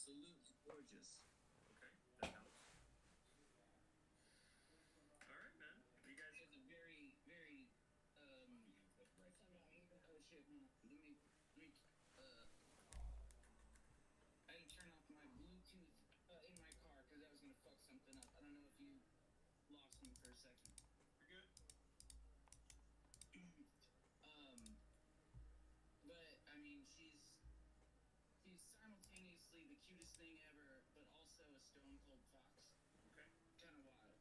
absolutely gorgeous. Okay, that helps. All right, man. You guys has a very, very oh shit, hold on. Let me I had to turn off my Bluetooth in my car because I was gonna fuck something up. I don't know if you lost me for a second. You're good. But I mean, she's simultaneously the cutest thing ever, but also a stone cold fox. Okay. Kind of wild.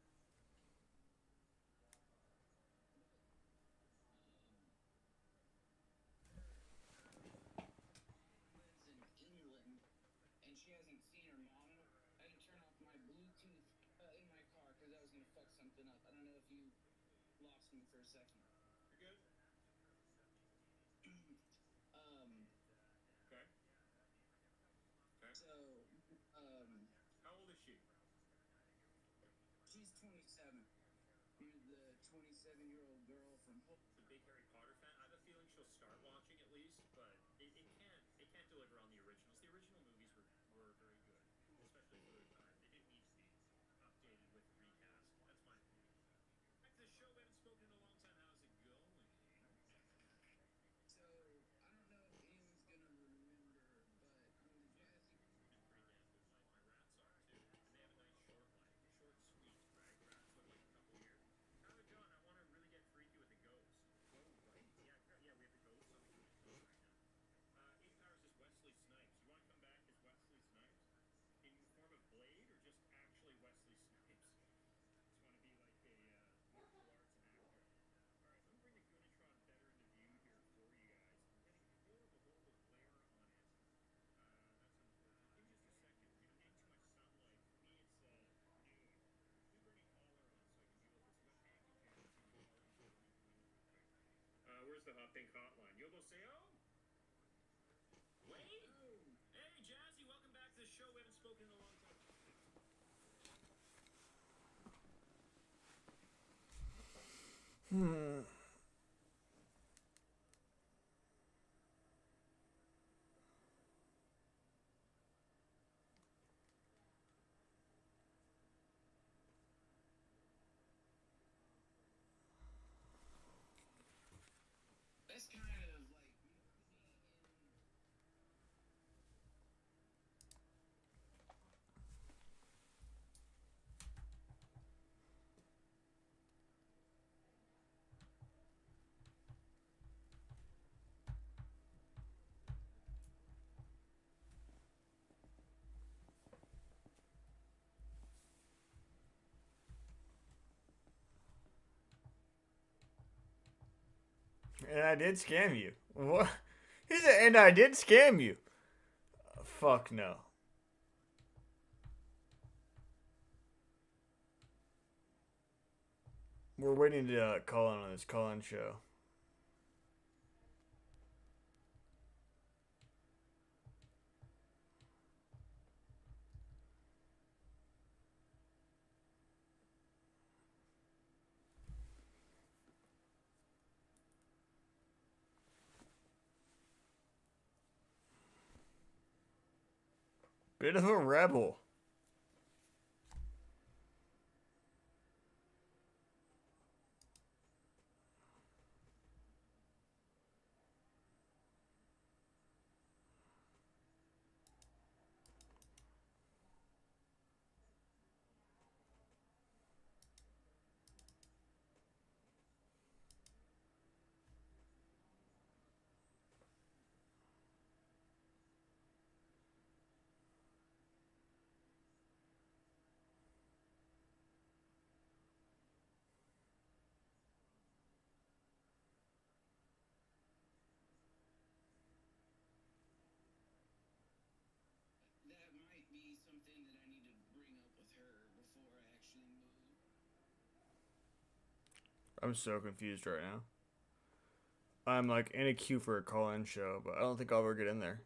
Lives in England, and she hasn't seen her mom. I had to turn off my Bluetooth in my car because I was gonna fuck something up. I don't know if you lost me for a second. You're good. Okay. Okay. So, how old is she? She's 27. You're the 27-year-old girl from the big Harry Potter fan. I have a feeling she'll start watching at least, but it can't deliver on the originals. The original movies were very good, especially for their time. They didn't need to be updated with a recast. That's my opinion. Back to the show. We haven't spoken in a long time. How's it going? So I don't know if anyone's gonna remember, but on the Jazzy been pretty damn good. My rats are too, and they have a nice short life, short and sweet, right? Rats live like a couple years. Tyler John, I want to really get freaky with a ghost. Oh right, yeah, we have the ghosts on the commission right now. Ace Powers is Wesley Snipes. You want to come back as Wesley Snipes in the form of Blade, or just actually Wesley Snipes? Just want to be like a martial arts actor. All right, let me bring the Gunatron better into view here for you guys. I'm getting more of a local glare on it. That's unfortunate. Give me just a second. I'm getting too much sunlight. For me, it's noon. Let me bring a caller on so I can deal with this wet hanky jazzy while I join the queen real quick. Where's the hot pink hotline? Yobo say, oh, Wade? Oh. Hey, Jazzy, welcome back to the show. We haven't spoken in a long time. That's kind of like And I did scam you. What? He said, and I did scam you. Fuck no. We're waiting to call in on this call-in show. Bit of a rebel. that might be something that I need to bring up with her before I actually move. I'm so confused right now. I'm like in a queue for a call-in show, but I don't think I'll ever get in there.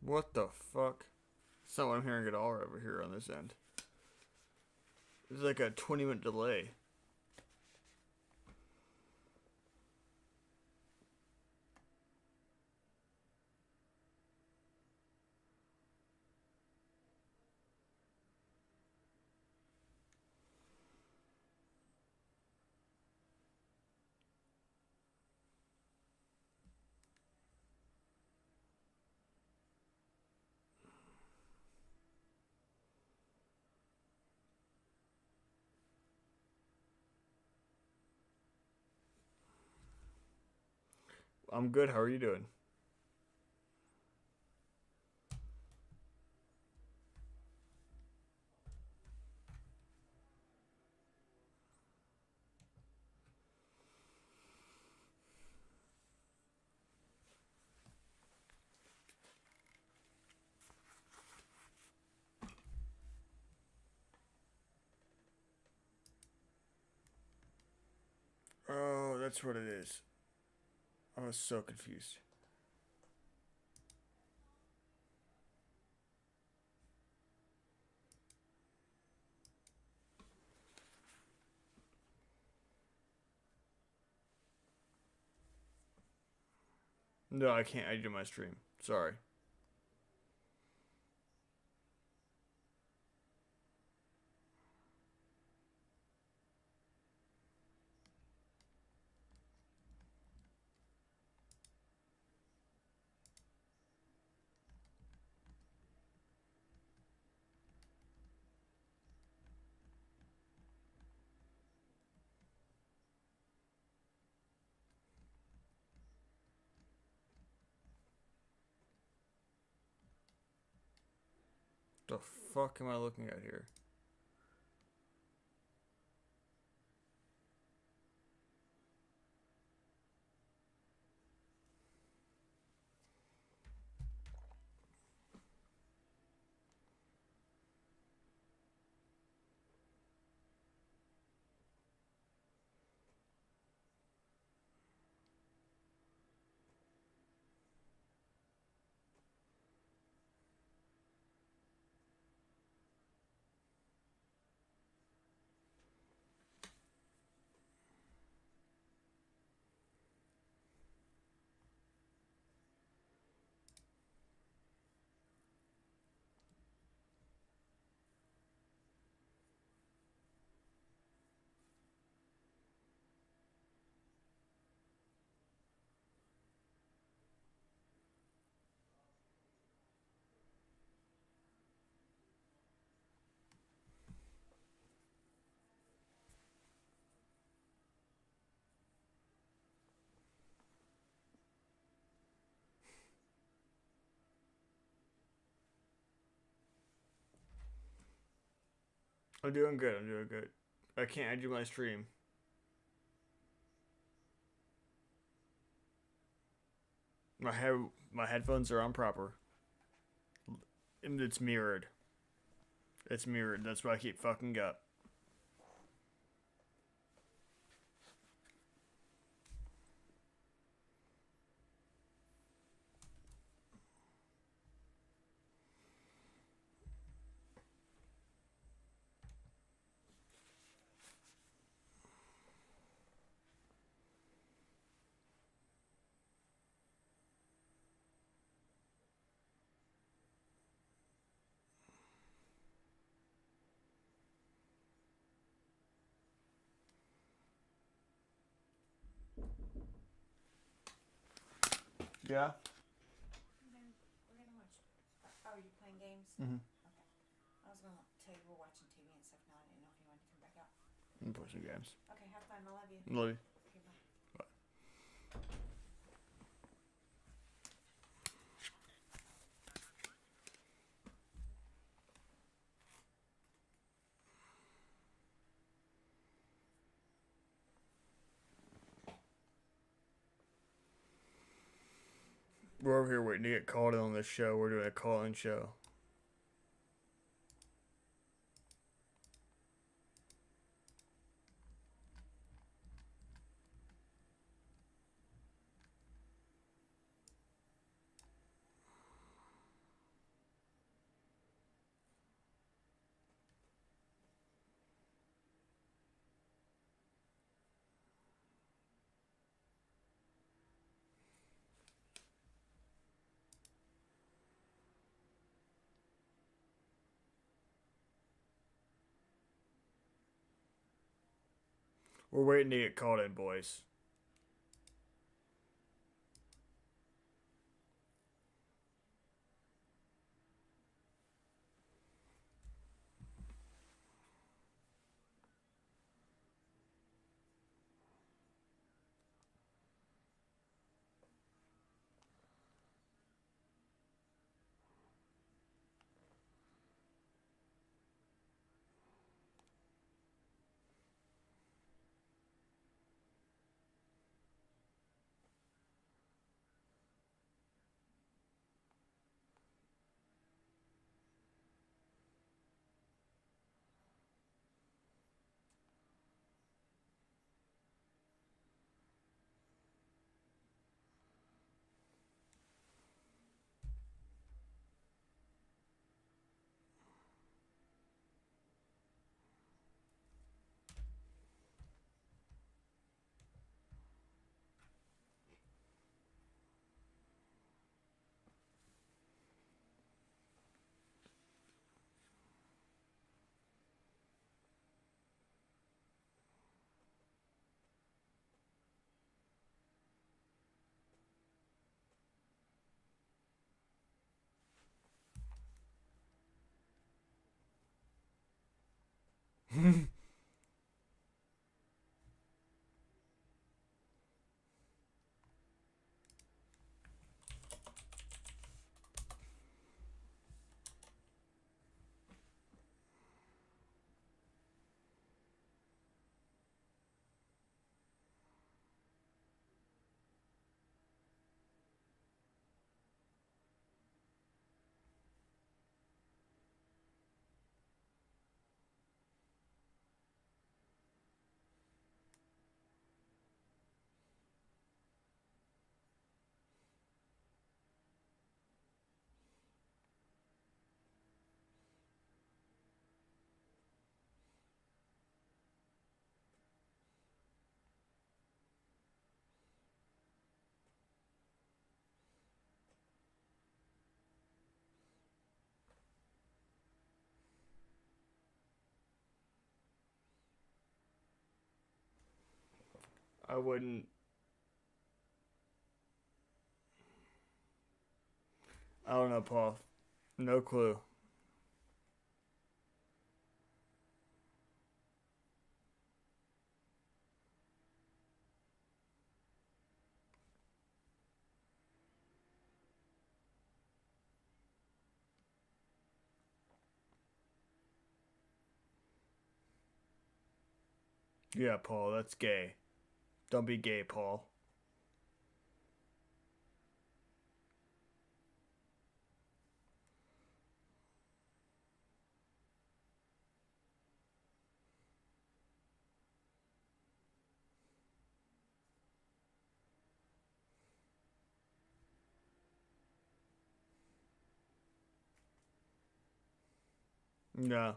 What the fuck? It's not what I'm hearing at all over here on this end. There's like a 20-minute delay. I'm good. How are you doing? Oh, that's what it is. I was so confused. No, I can't. I do my stream. Sorry. The fuck am I looking at here? I'm doing good. I'm doing good. I can't. I do my stream. My headphones are on proper. And it's mirrored. It's mirrored. That's why I keep fucking up. Yeah. We're gonna watch. Oh, are you playing games? Mhm. Okay. I was gonna tell you we're watching TV and stuff now. I didn't know if you wanted to come back out. I'm playing some games. Okay, have fun. I love you. Love you. Okay, bye. We're over here waiting to get called in on this show. We're doing a call-in show. We're waiting to get called in, boys. I wouldn't. I don't know, Paul. No clue. Yeah, Paul, that's gay. Don't be gay, Paul. No.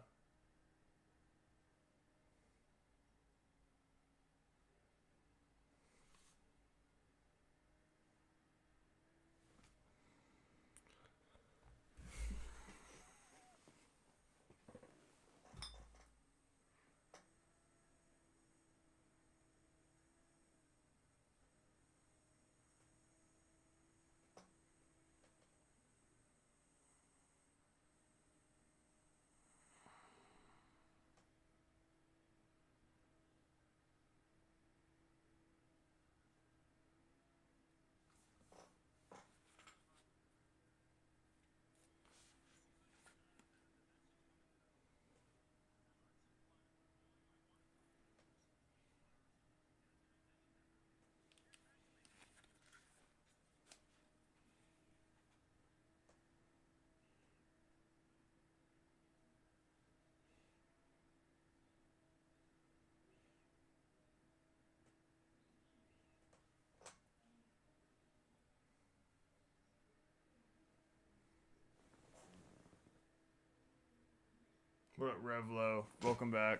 What up, Revlo? Welcome back.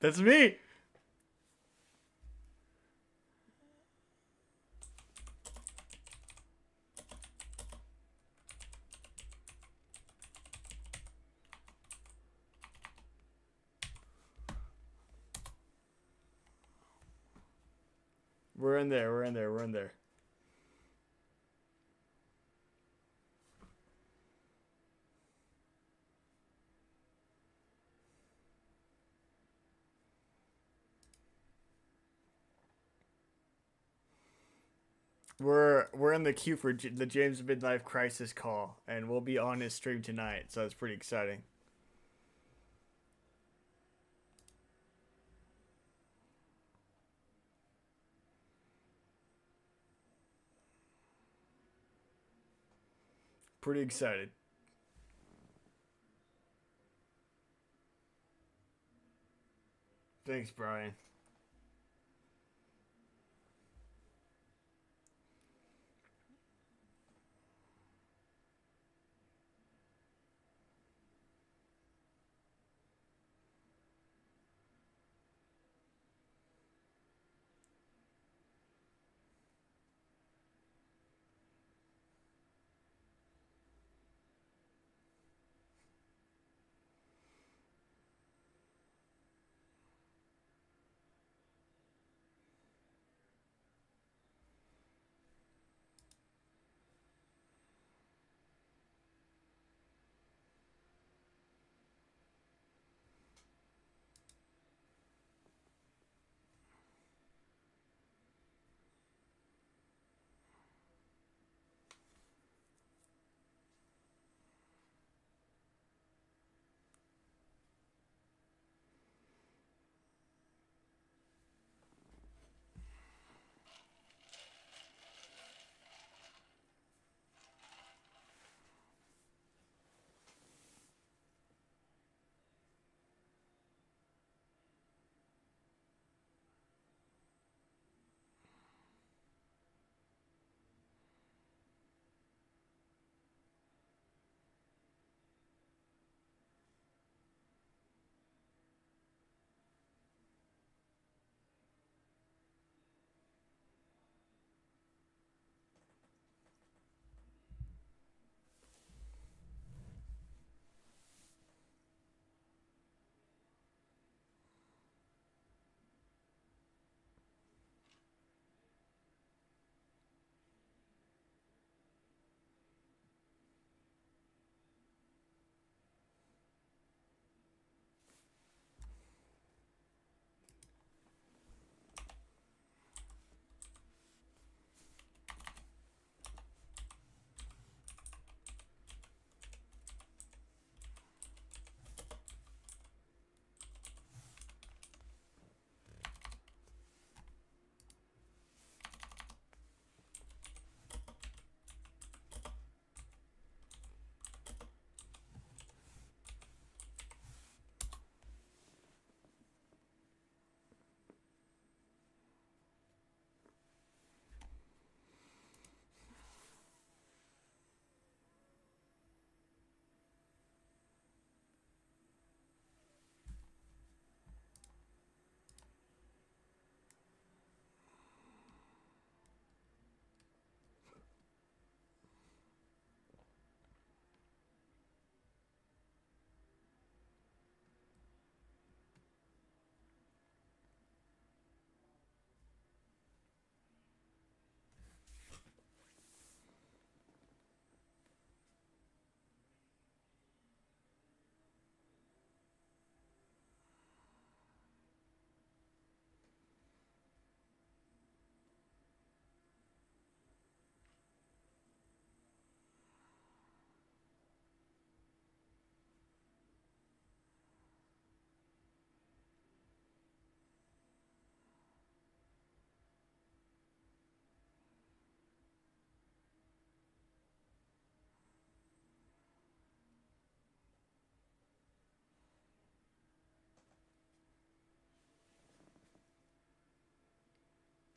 That's me. We're in there. We're in there. We're in there. We're in the queue for the James Midlife Crisis call, and we'll be on his stream tonight, so it's pretty exciting. Pretty excited. Thanks, Brian.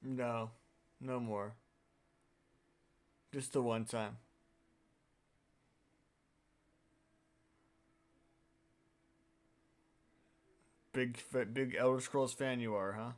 No, no more. Just the one time. Big Elder Scrolls fan you are, huh?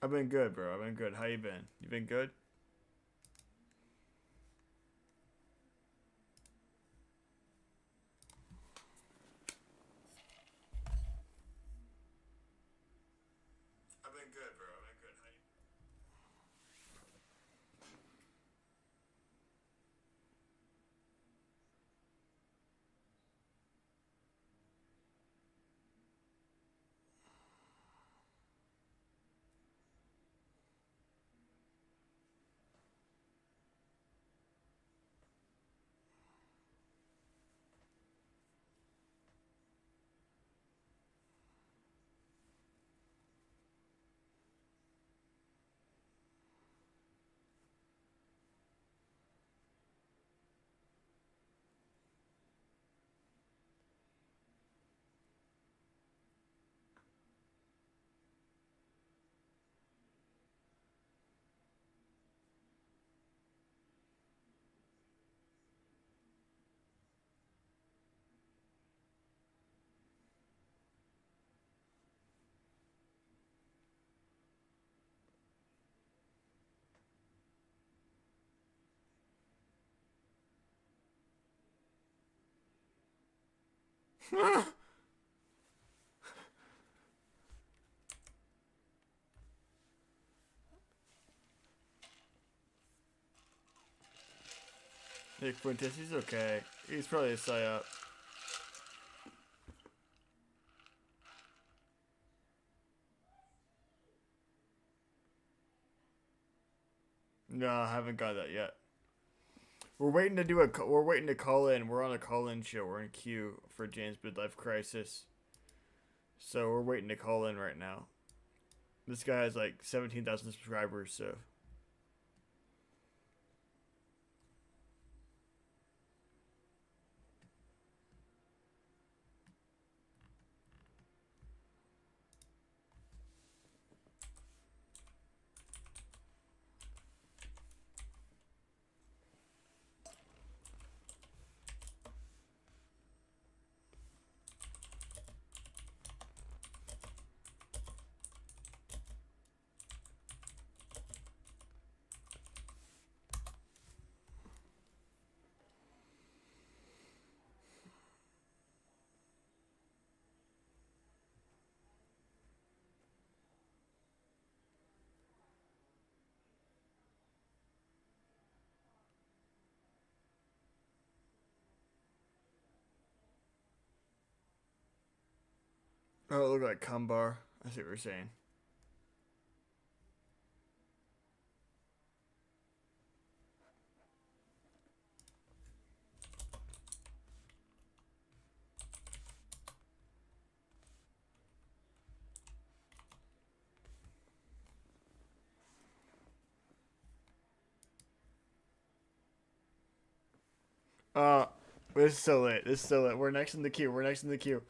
I've been good, bro. I've been good. How you been? You been good? I've been good, bro. I've been good. How you? Nick Fuentes, he's okay. He's probably a psyop. No, I haven't got that yet. We're waiting to do a. We're waiting to call in. We're on a call-in show. We're in queue for James Midlife Crisis. So we're waiting to call in right now. This guy has like 17,000 subscribers. So. Oh, it looked like Cumbar. I see what you're saying. Uh, this is so lit. This is so lit. We're next in the queue. We're next in the queue.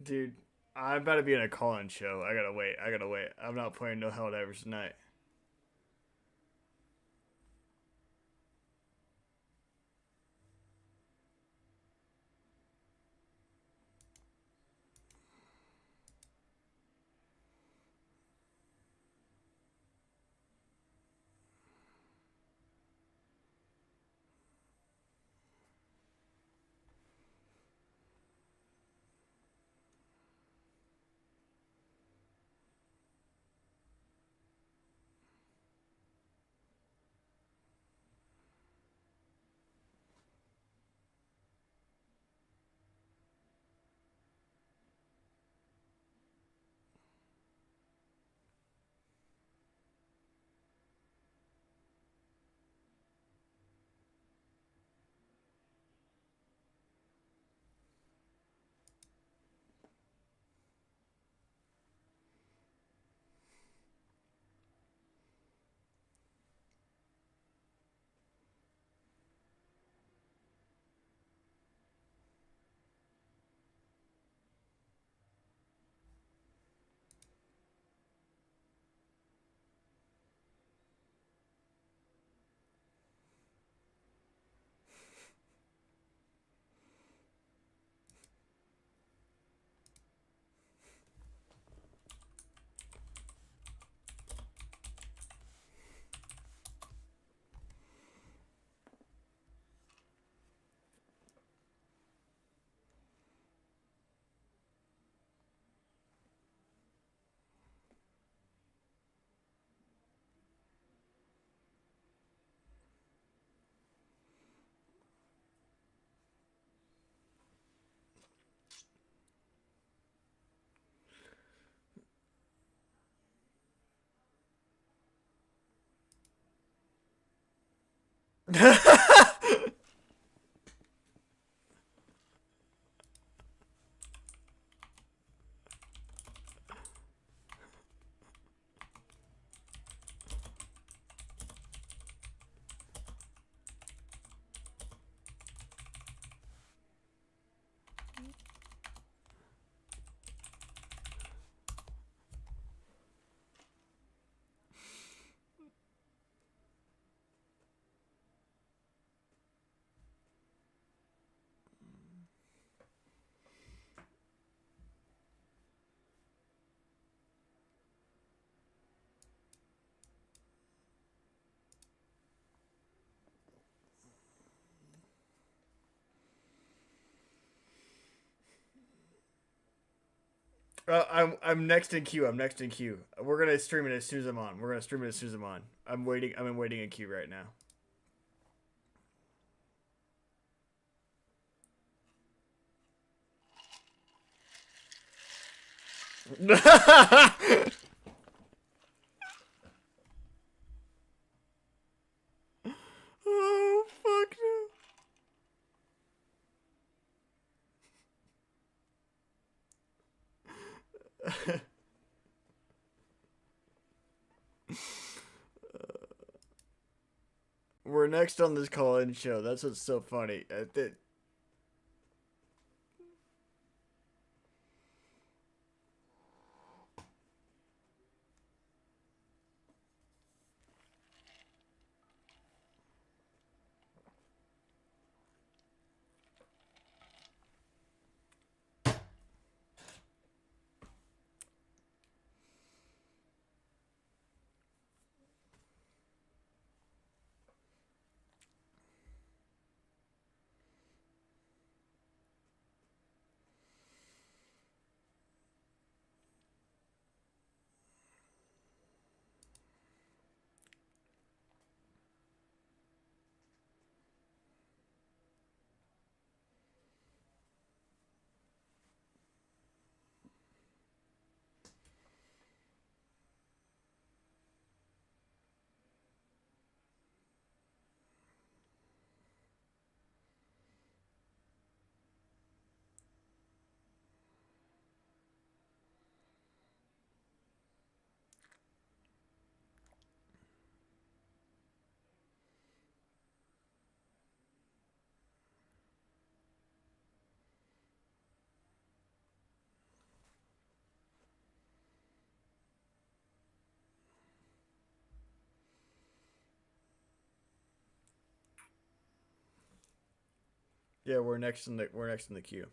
Dude, I'm about to be in a call-in show. I gotta wait. I gotta wait. I'm not playing no Helldivers tonight. I'm next in queue. I'm next in queue. We're gonna stream it as soon as I'm on. We're gonna stream it as soon as I'm on. I'm waiting. I'm in waiting in queue right now. Oh fuck no. We're next on this call-in show. That's what's so funny. Yeah, we're next in the queue.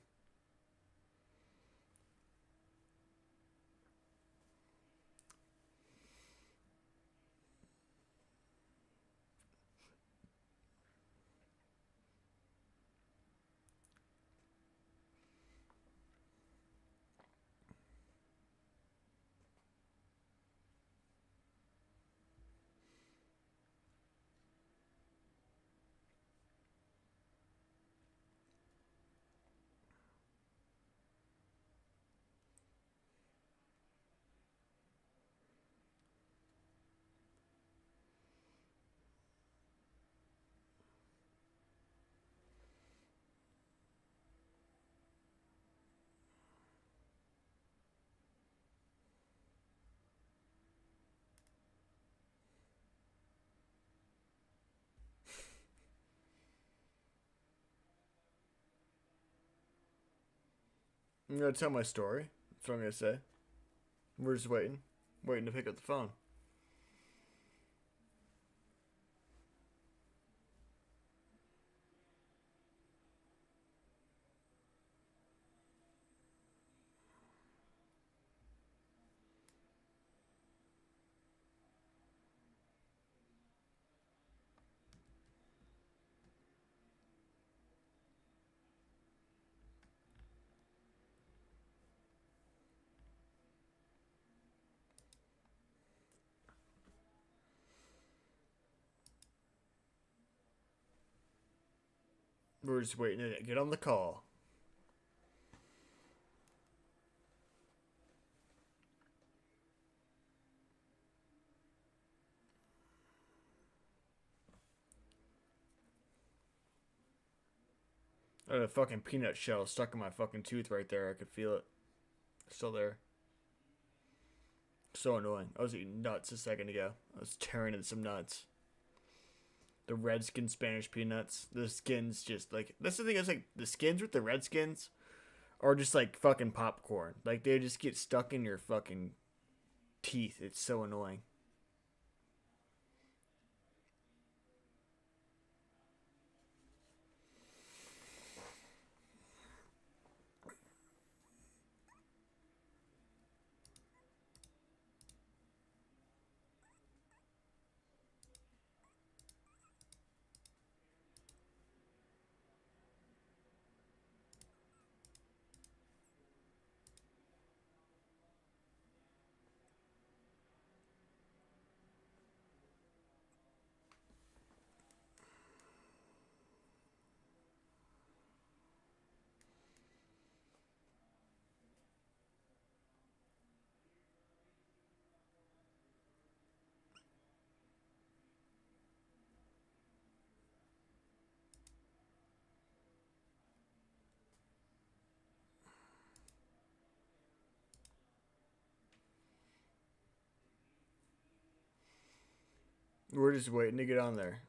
I'm gonna tell my story. That's what I'm gonna say. We're just waiting to pick up the phone. We're just waiting to get on the call. I had a fucking peanut shell stuck in my fucking tooth right there. I could feel it. Still there. So annoying. I was eating nuts a second ago. I was tearing into some nuts. The redskin Spanish peanuts. The skins just like that's the thing. Is like the skins with the redskins are just like fucking popcorn. Like they just get stuck in your fucking teeth. It's so annoying. We're just waiting to get on there.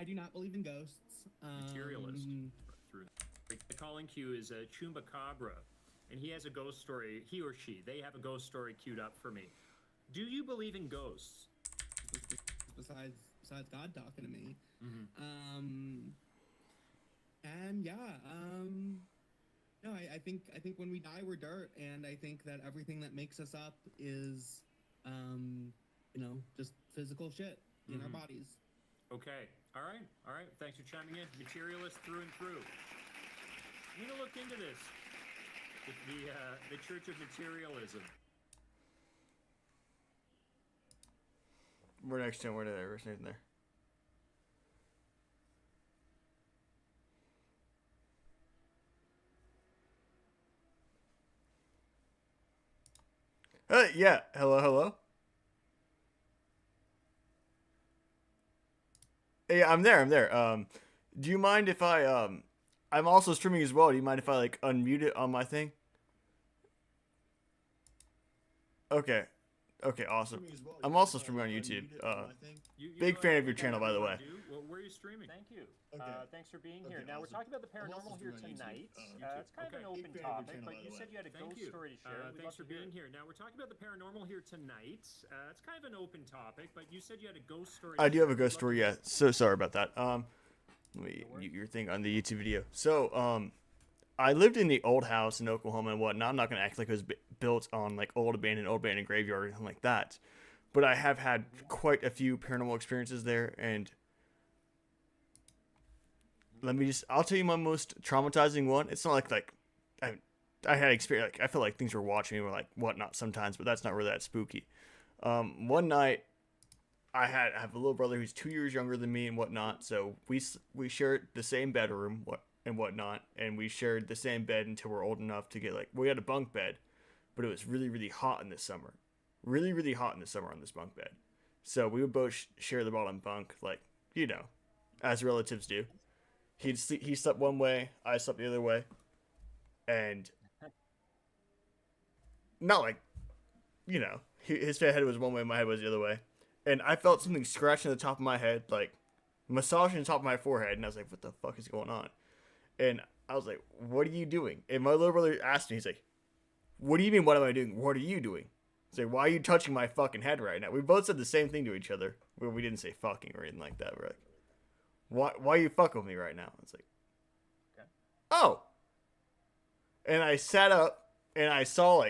I do not believe in ghosts. Materialist. Through the calling queue is a choombacabra, and he has a ghost story. He or she, they have a ghost story queued up for me. Do you believe in ghosts? Besides God talking to me. Mm-hmm. And yeah, no, I think when we die we're dirt, and I think that everything that makes us up is, just physical shit in our bodies. Okay. All right. Thanks for chiming in. Materialist through and through. I'm gonna look into this. The Church of Materialism. We're next to him. Where did I write anything there? Yeah. Hello. Yeah, I'm there. Do you mind if I'm also streaming as well. Do you mind if I like unmute it on my thing? Okay, awesome. I'm also streaming on YouTube. Big fan of your channel, by the way. Well, where are you streaming? Thank you. Okay. Thanks for being here. Okay, Now, awesome. we're talking about the paranormal here tonight. It's kind of an open topic, but you said you had a ghost story to share. Thanks for being here. Now, we're talking about the paranormal here tonight. It's kind of an open topic, but you said you had a ghost story. I do have a ghost story, yeah. So sorry about that. Let me mute your thing on the YouTube video. So, I lived in the old house in Oklahoma and whatnot. I'm not going to act like it was built on like old abandoned graveyard or anything like that. But I have had quite a few paranormal experiences there, and I'll tell you my most traumatizing one. It's not like I had experience, like I feel like things were watching me or like whatnot sometimes, but that's not really that spooky. One night I have a little brother who's 2 years younger than me and whatnot, so we shared the same bedroom and whatnot, and we shared the same bed until we're old enough to get we had a bunk bed, but it was really, really hot in the summer. Really, really hot in the summer on this bunk bed. So we would both share the bottom bunk, as relatives do. He slept one way, I slept the other way. And not his head was one way, my head was the other way. And I felt something scratching the top of my head, massaging the top of my forehead, and I was like, what the fuck is going on? And I was like, what are you doing? And my little brother asked me, he's like, what do you mean, what am I doing? What are you doing? He's like, why are you touching my fucking head right now? We both said the same thing to each other, where we didn't say fucking or anything like that. We're like, why are you fucking with me right now? It's like, okay. Oh. And I sat up, and I saw,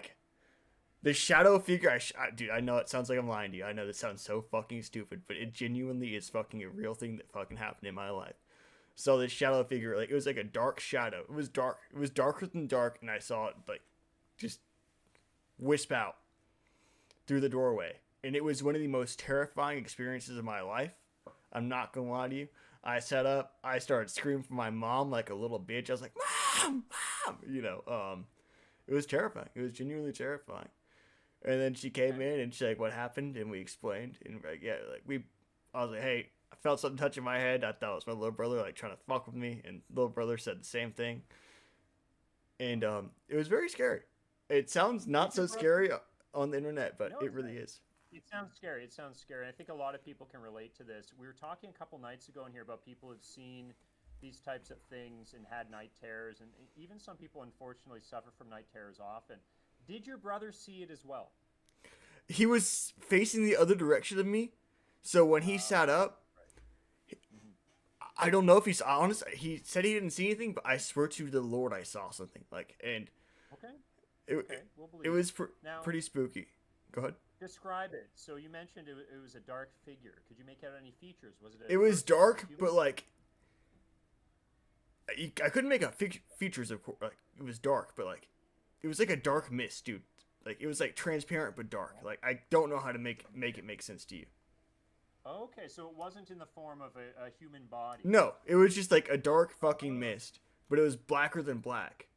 the shadow figure. Dude, I know it sounds like I'm lying to you. I know this sounds so fucking stupid, but it genuinely is fucking a real thing that fucking happened in my life. So this shadow figure, it was like a dark shadow. It was dark. It was darker than dark, and I saw it, just wisp out through the doorway. And it was one of the most terrifying experiences of my life. I'm not gonna lie to you. I sat up, I started screaming for my mom like a little bitch. I was like, Mom! It was terrifying. It was genuinely terrifying. And then she came in and she's like, what happened? And we explained. And I was like, hey, I felt something touching my head. I thought it was my little brother trying to fuck with me. And little brother said the same thing. And it was very scary. It sounds not so scary on the internet, but it really is. It sounds scary. I think a lot of people can relate to this. We were talking a couple nights ago in here about people who've seen these types of things and had night terrors, and even some people unfortunately suffer from night terrors often. Did your brother see it as well? He was facing the other direction of me, so when he sat up, I don't know if he's honest. He said he didn't see anything, but I swear to the Lord, I saw something. It was pretty spooky. Go ahead. Describe it. So you mentioned it was a dark figure. Could you make out any features? It was dark, but I couldn't make out features of it was dark, but it was like a dark mist, dude. It was transparent but dark. I don't know how to make it make sense to you. Okay, so it wasn't in the form of a human body. No, it was just a dark fucking mist, but it was blacker than black.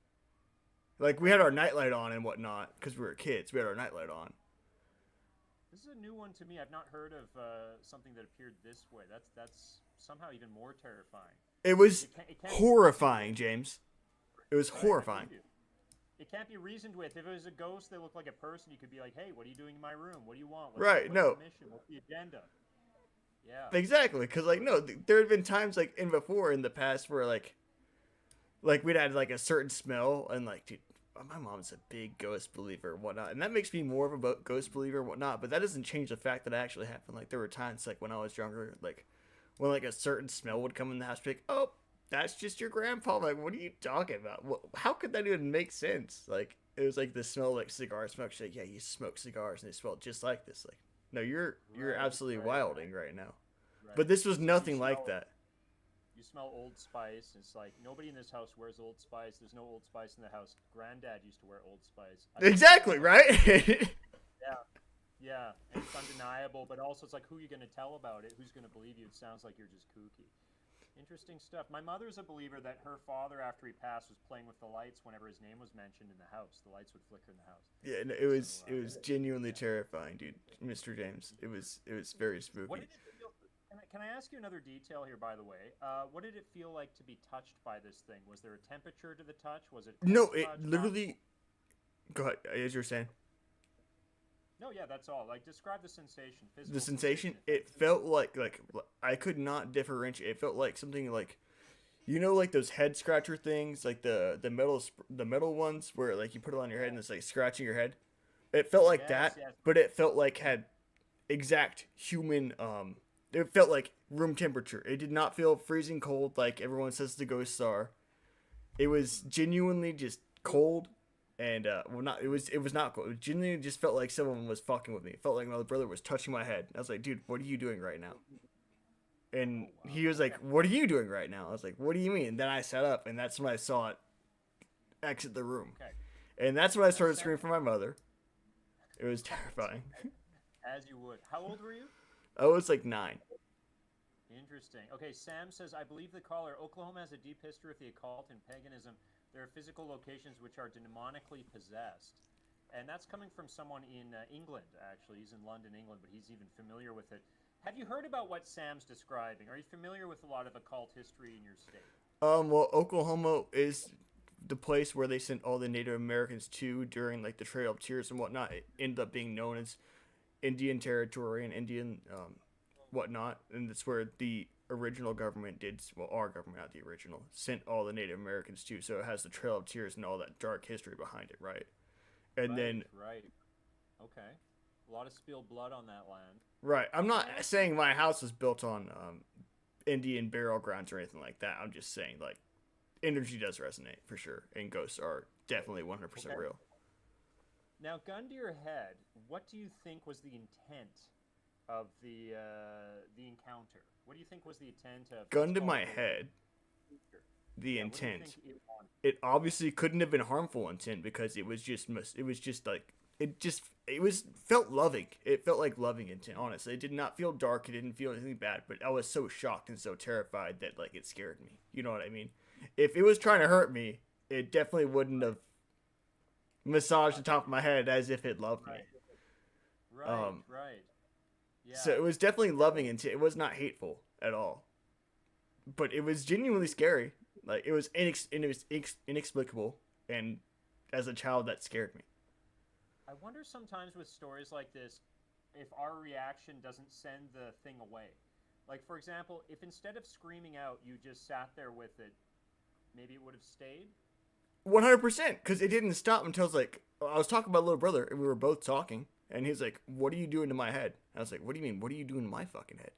We had our nightlight on and whatnot because we were kids. We had our nightlight on. This is a new one to me. I've not heard of something that appeared this way. That's somehow even more terrifying. It was horrifying, James. It was horrifying. It can't be reasoned with. If it was a ghost that looked like a person, you could be like, hey, what are you doing in my room? What do you want? What's no. the mission? What's the agenda? Yeah. Exactly, because like no, there had been times like in the past where like we'd had like a certain smell and like dude, my mom's a big ghost believer and whatnot, and that makes me more of a ghost believer and whatnot. But that doesn't change the fact that it actually happened. Like there were times like when I was younger, like when like a certain smell would come in the house, be like, oh, that's just your grandpa. I'm like, what are you talking about? How could that even make sense? Like it was like the smell like cigar smoke. She's like, yeah, you smoke cigars and they smell just like this. Like no, you're absolutely wilding right now. Right. But this was So nothing like that. You smell Old Spice. It's like nobody in this house wears Old Spice. There's no Old Spice in the house. Granddad used to wear Old Spice. Exactly, right? Yeah, yeah, and it's undeniable. But also, it's like, who are you going to tell about it? Who's going to believe you? It sounds like you're just kooky. Interesting stuff. My mother's a believer that her father, after he passed, was playing with the lights whenever his name was mentioned in the house. The lights would flicker in the house. Yeah, no, it was genuinely terrifying, dude. Mr. James, it was very spooky. What did it feel? Can I ask you another detail here, by the way? What did it feel like to be touched by this thing? Was there a temperature to the touch? Was it No, touch, it literally. Go ahead, as you're saying. No, yeah, that's all. Like, describe the sensation. The sensation, it felt like I could not differentiate. It felt like something like, you know, like those head scratcher things, like the metal ones where like you put it on your head and it's like scratching your head. It felt like that, but it felt like had exact human. It felt like room temperature. It did not feel freezing cold like everyone says the ghosts are. It was genuinely just cold. And well, not it was not cool. It genuinely just felt like someone was fucking with me. It felt like my brother was touching my head. I was like, dude, what are you doing right now? And he was like, what are you doing right now? I was like, what do you mean? And then I sat up, and that's when I saw it exit the room. Okay. And that's when I started screaming for my mother. It was terrifying. As you would. How old were you? I was like 9. Interesting. Okay, Sam says, I believe the caller, Oklahoma has a deep history of the occult and paganism. There are physical locations which are demonically possessed. And that's coming from someone in England, actually. He's in London, England, but he's even familiar with it. Have you heard about what Sam's describing? Are you familiar with a lot of occult history in your state? Well, Oklahoma is the place where they sent all the Native Americans to during, like, the Trail of Tears and whatnot. It ended up being known as Indian Territory and Indian whatnot. And that's where the original government did, well, our government, not the original, sent all the Native Americans to. So it has the Trail of Tears and all that dark history behind it, right? And then... Right. Okay. A lot of spilled blood on that land. Right. I'm not saying my house was built on Indian burial grounds or anything like that. I'm just saying, like, energy does resonate for sure, and ghosts are definitely 100% real. Now, gun to your head, what do you think was the intent of the encounter? What do you think was the intent of... Gun to my head, the intent. It obviously couldn't have been harmful intent because it was just like... felt loving. It felt like loving intent, honestly. It did not feel dark. It didn't feel anything bad, but I was so shocked and so terrified that, like, it scared me. You know what I mean? If it was trying to hurt me, it definitely wouldn't have massaged the top of my head as if it loved me. Right. Yeah. So it was definitely loving intent. It was not hateful at all. But it was genuinely scary. Like, it was inexplicable, and as a child, that scared me. I wonder sometimes with stories like this, if our reaction doesn't send the thing away. Like, for example, if instead of screaming out, you just sat there with it, maybe it would have stayed? 100%, because it didn't stop until I was talking about little brother, and we were both talking, and he's like, what are you doing to my head? I was like, what do you mean? What are you doing to my fucking head?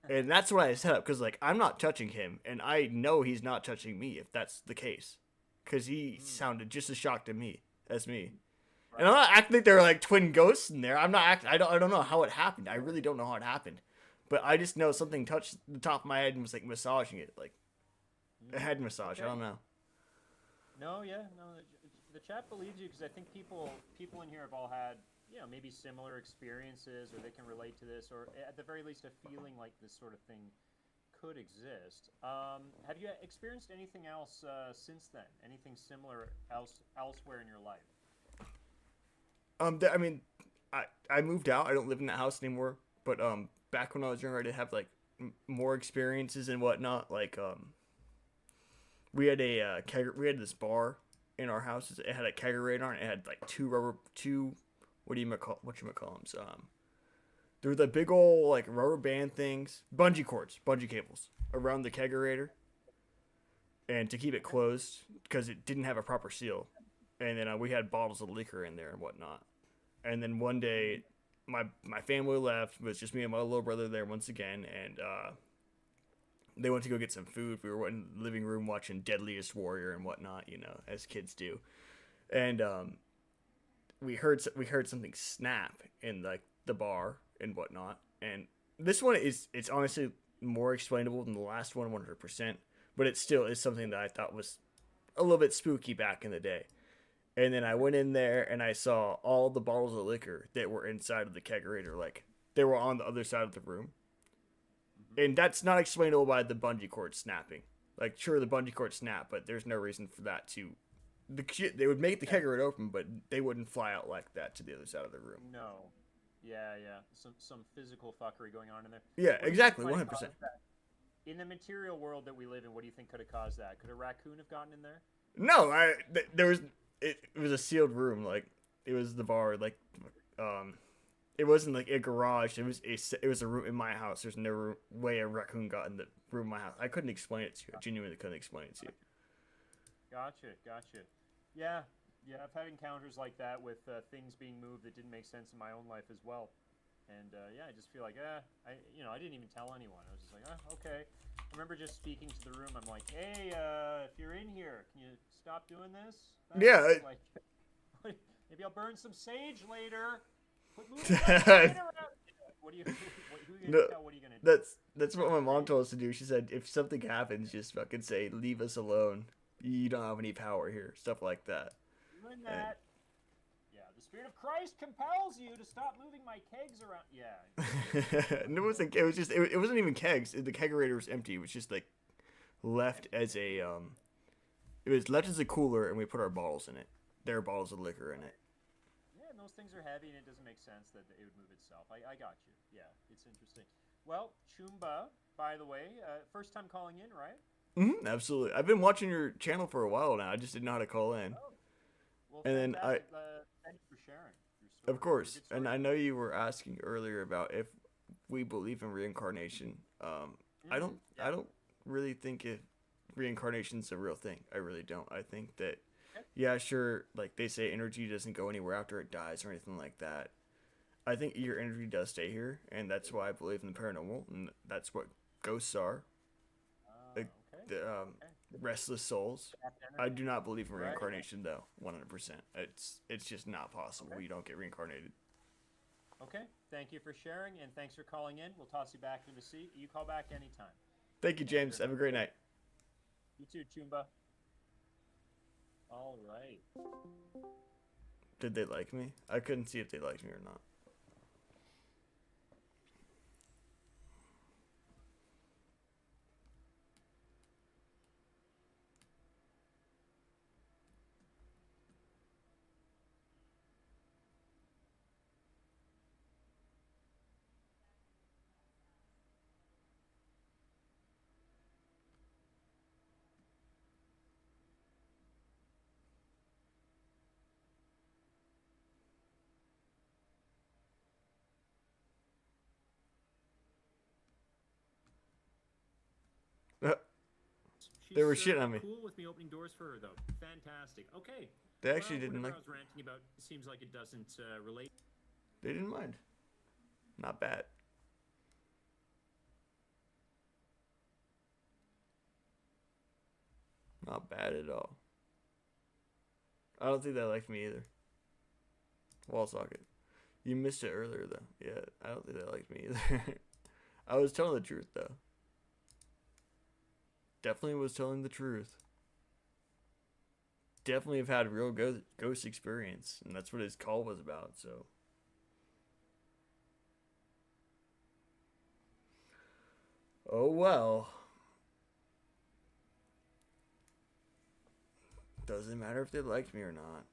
And that's what I set up, because, like, I'm not touching him, and I know he's not touching me, if that's the case. Because he sounded just as shocked as me. Right. And I'm not acting like there were, like, twin ghosts in there. I'm not acting, I don't know how it happened. I really don't know how it happened. But I just know something touched the top of my head and was, like, massaging it. Like, a head massage. Okay. I don't know. No, the chat believes you, because I think people in here have all had, you know, maybe similar experiences, or they can relate to this, or at the very least a feeling like this sort of thing could exist. Have you experienced anything else since then? Anything similar elsewhere in your life? I mean, I moved out. I don't live in that house anymore. But back when I was younger, I did have, like, more experiences and whatnot. Like, we had this bar in our house. It had a kegerator on it. It had, like, two what you call them? There were the big old like rubber band things, bungee cords, bungee cables around the kegerator, and to keep it closed because it didn't have a proper seal. And then we had bottles of liquor in there and whatnot. And then one day, my family left. It was just me and my little brother there once again, and they went to go get some food. We were in the living room watching Deadliest Warrior and whatnot, as kids do. And we heard something snap in like the bar and whatnot. And this one it's honestly more explainable than the last one, 100%. But it still is something that I thought was a little bit spooky back in the day. And then I went in there and I saw all the bottles of liquor that were inside of the kegerator, like they were on the other side of the room. And that's not explainable by the bungee cord snapping. Like, sure, the bungee cord snapped, but there's no reason for that to. They would make the kegerator open, but they wouldn't fly out like that to the other side of the room. No. Yeah. Some physical fuckery going on in there. Yeah, exactly, 100%. In the material world that we live in, what do you think could have caused that? Could a raccoon have gotten in there? No, there was. It was a sealed room. Like, it was the bar. Like, it wasn't like a garage. It was a room in my house. There's no way a raccoon got in the room in my house. I couldn't explain it to you. I genuinely couldn't explain it to you. Gotcha. Yeah. I've had encounters like that with things being moved that didn't make sense in my own life as well. And I just feel like, I didn't even tell anyone. I was just like, okay. I remember just speaking to the room. I'm like, hey, if you're in here, can you stop doing this? Yeah. Like, maybe I'll burn some sage later. Quit moving my brain around. What are you gonna do? That's what my mom told us to do. She said, if something happens, just fucking say, leave us alone. You don't have any power here. Stuff like that. Doing that. Yeah, the Spirit of Christ compels you to stop moving my kegs around. Yeah. No, it wasn't even kegs. The kegerator was empty. It was just like left as a it was left as a cooler, and we put our bottles in it. There are bottles of liquor in it. Yeah, and those things are heavy, and it doesn't make sense that it would move itself. I got you. Yeah, it's interesting. Well, Choomba, by the way, first time calling in, right? Mm-hmm, absolutely. I've been watching your channel for a while now. I just didn't know how to call in. Oh. Well, and then thank you for sharing your story. Of course, and I know you were asking earlier about if we believe in reincarnation. I don't really think reincarnation's a real thing. I really don't. I think that, yeah, sure, like they say energy doesn't go anywhere after it dies or anything like that. I think your energy does stay here, and that's why I believe in the paranormal, and that's what ghosts are. Like, restless souls. I do not believe in reincarnation, though, 100%. It's just not possible. You don't get reincarnated. Okay, thank you for sharing, and thanks for calling in. We'll toss you back to the seat. You call back anytime. Thank you, James. Have a great night. You too, Choomba. All right. Did they like me? I couldn't see if they liked me or not. They were shitting on me. Cool with me opening doors for her, though. Fantastic. Okay. They actually didn't like. I was ranting about. It seems like it doesn't relate. They didn't mind. Not bad. Not bad at all. I don't think they liked me either. Wall socket. You missed it earlier, though. Yeah, I don't think they liked me either. I was telling the truth, though. Definitely was telling the truth. Definitely have had real ghost experience, and that's what his call was about, so. Oh well. Doesn't matter if they liked me or not.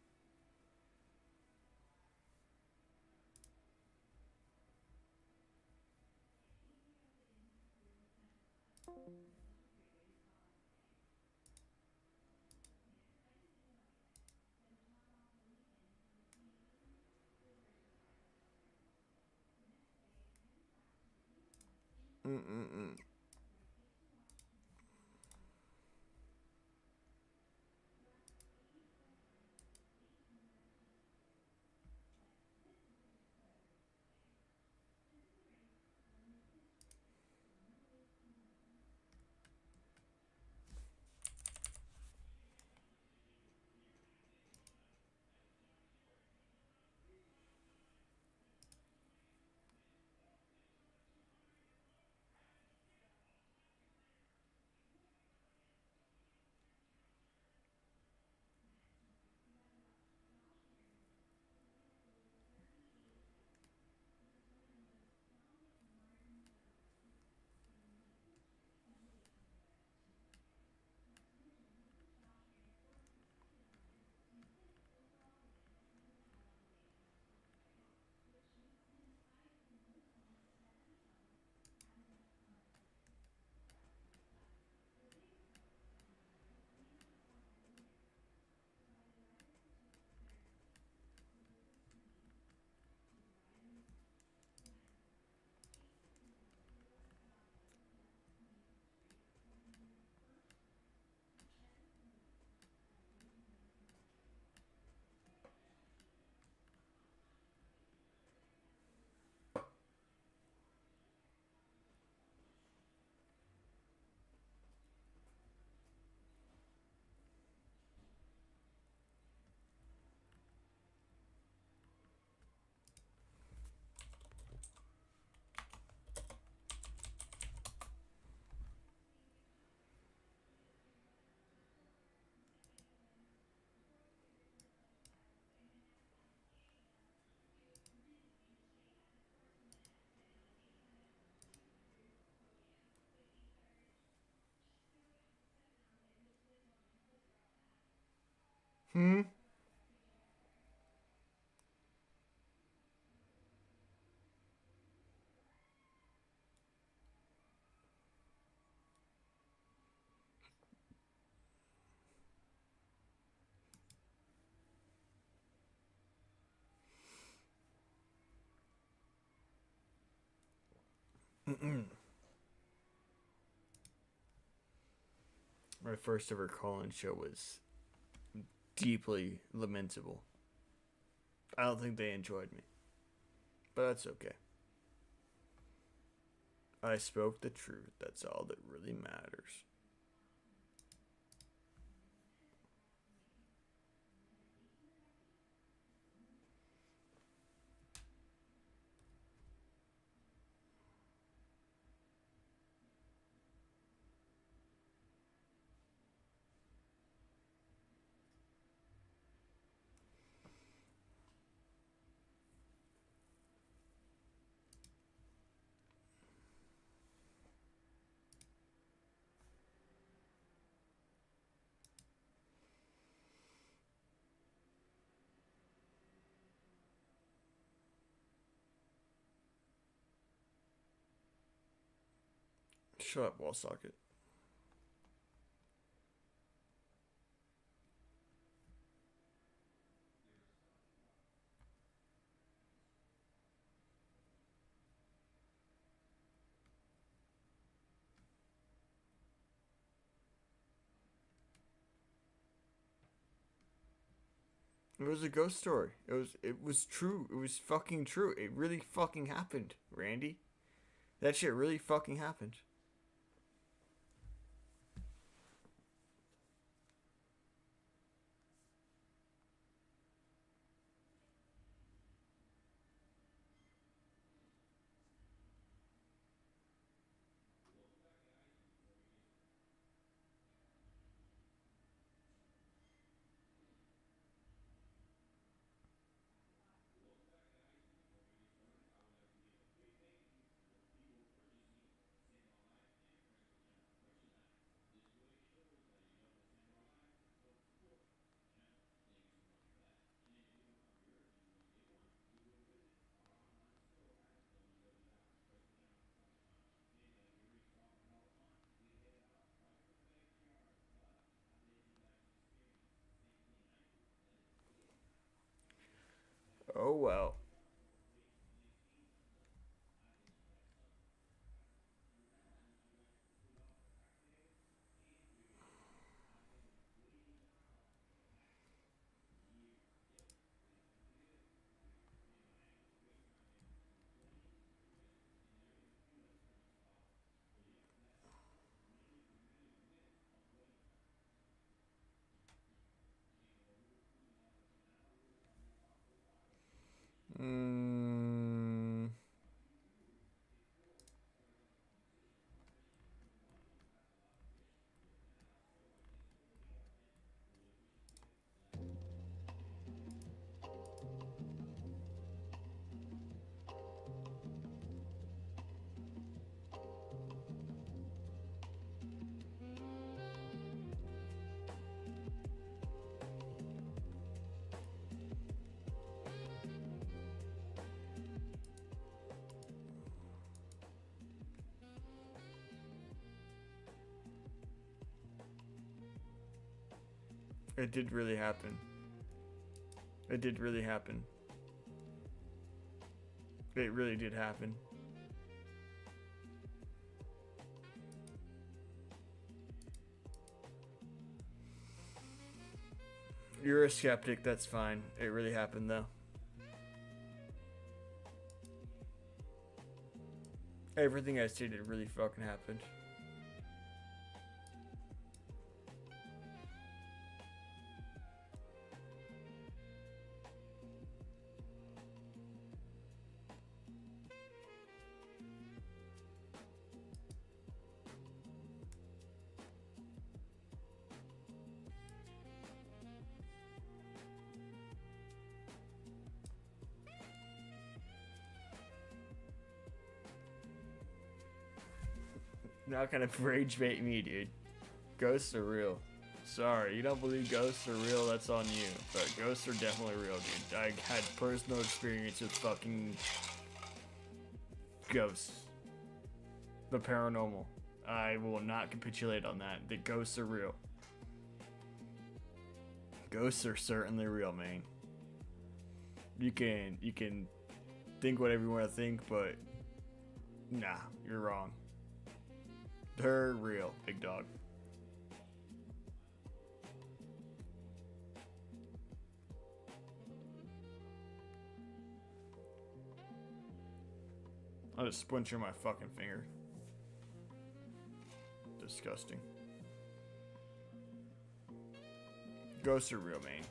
Mm-mm-mm. Hmm? Mm-mm. My first ever call-in show was deeply lamentable. I don't think they enjoyed me, but that's okay. I spoke the truth. That's all that really matters. Shut up, wall socket. It was a ghost story. It was true. It was fucking true. It really fucking happened, Randy. That shit really fucking happened. Oh well. It did really happen. It did really happen. It really did happen. You're a skeptic, that's fine. It really happened though. Everything I stated really fucking happened. Not gonna rage bait me, dude. Ghosts are real. Sorry, you don't believe ghosts are real, that's on you. But ghosts are definitely real, dude. I had personal experience with fucking ghosts. The paranormal. I will not capitulate on that. The ghosts are real. Ghosts are certainly real, man. You can think whatever you want to think, but nah, you're wrong. They're real, big dog. I'll just splinter my fucking finger. Disgusting. Ghosts are real, man.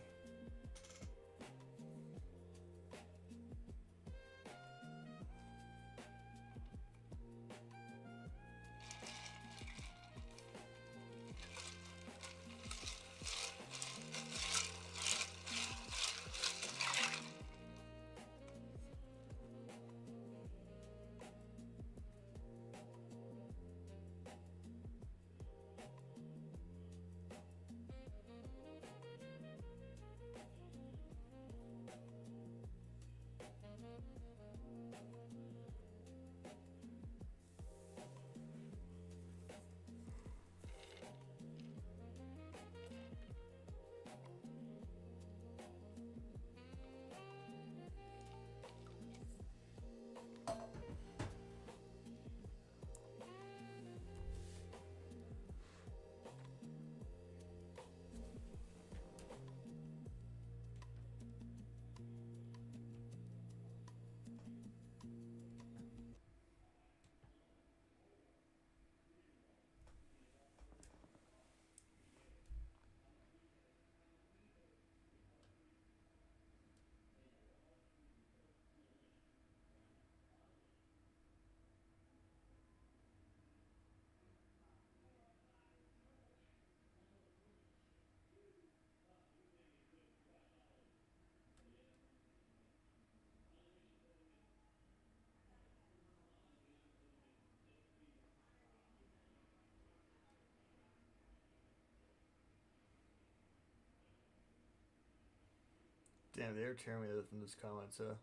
Damn, they were tearing me up from this comment, so.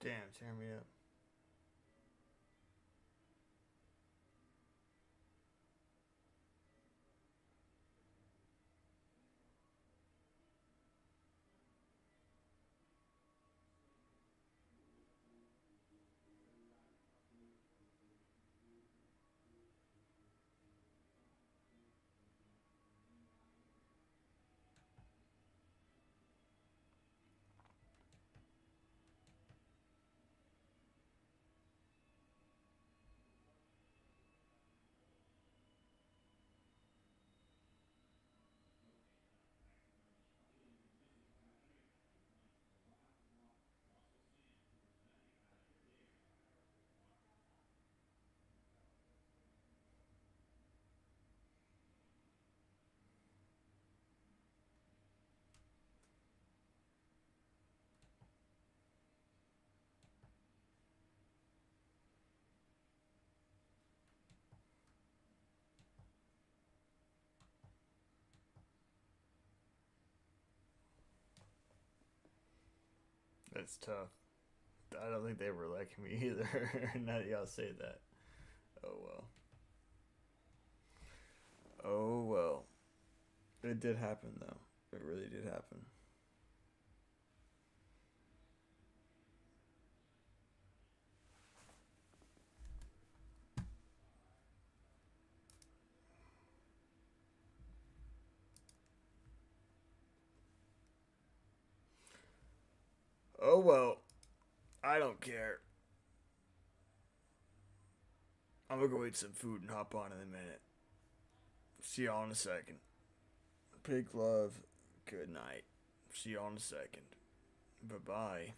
Damn, tearing me up. That's tough. I don't think they were liking me either. Now that y'all say that. Oh well. Oh well. It did happen though. It really did happen. Oh well. I don't care. I'm gonna go eat some food and hop on in a minute. See y'all in a second. Big love. Good night. See y'all in a second. Bye bye.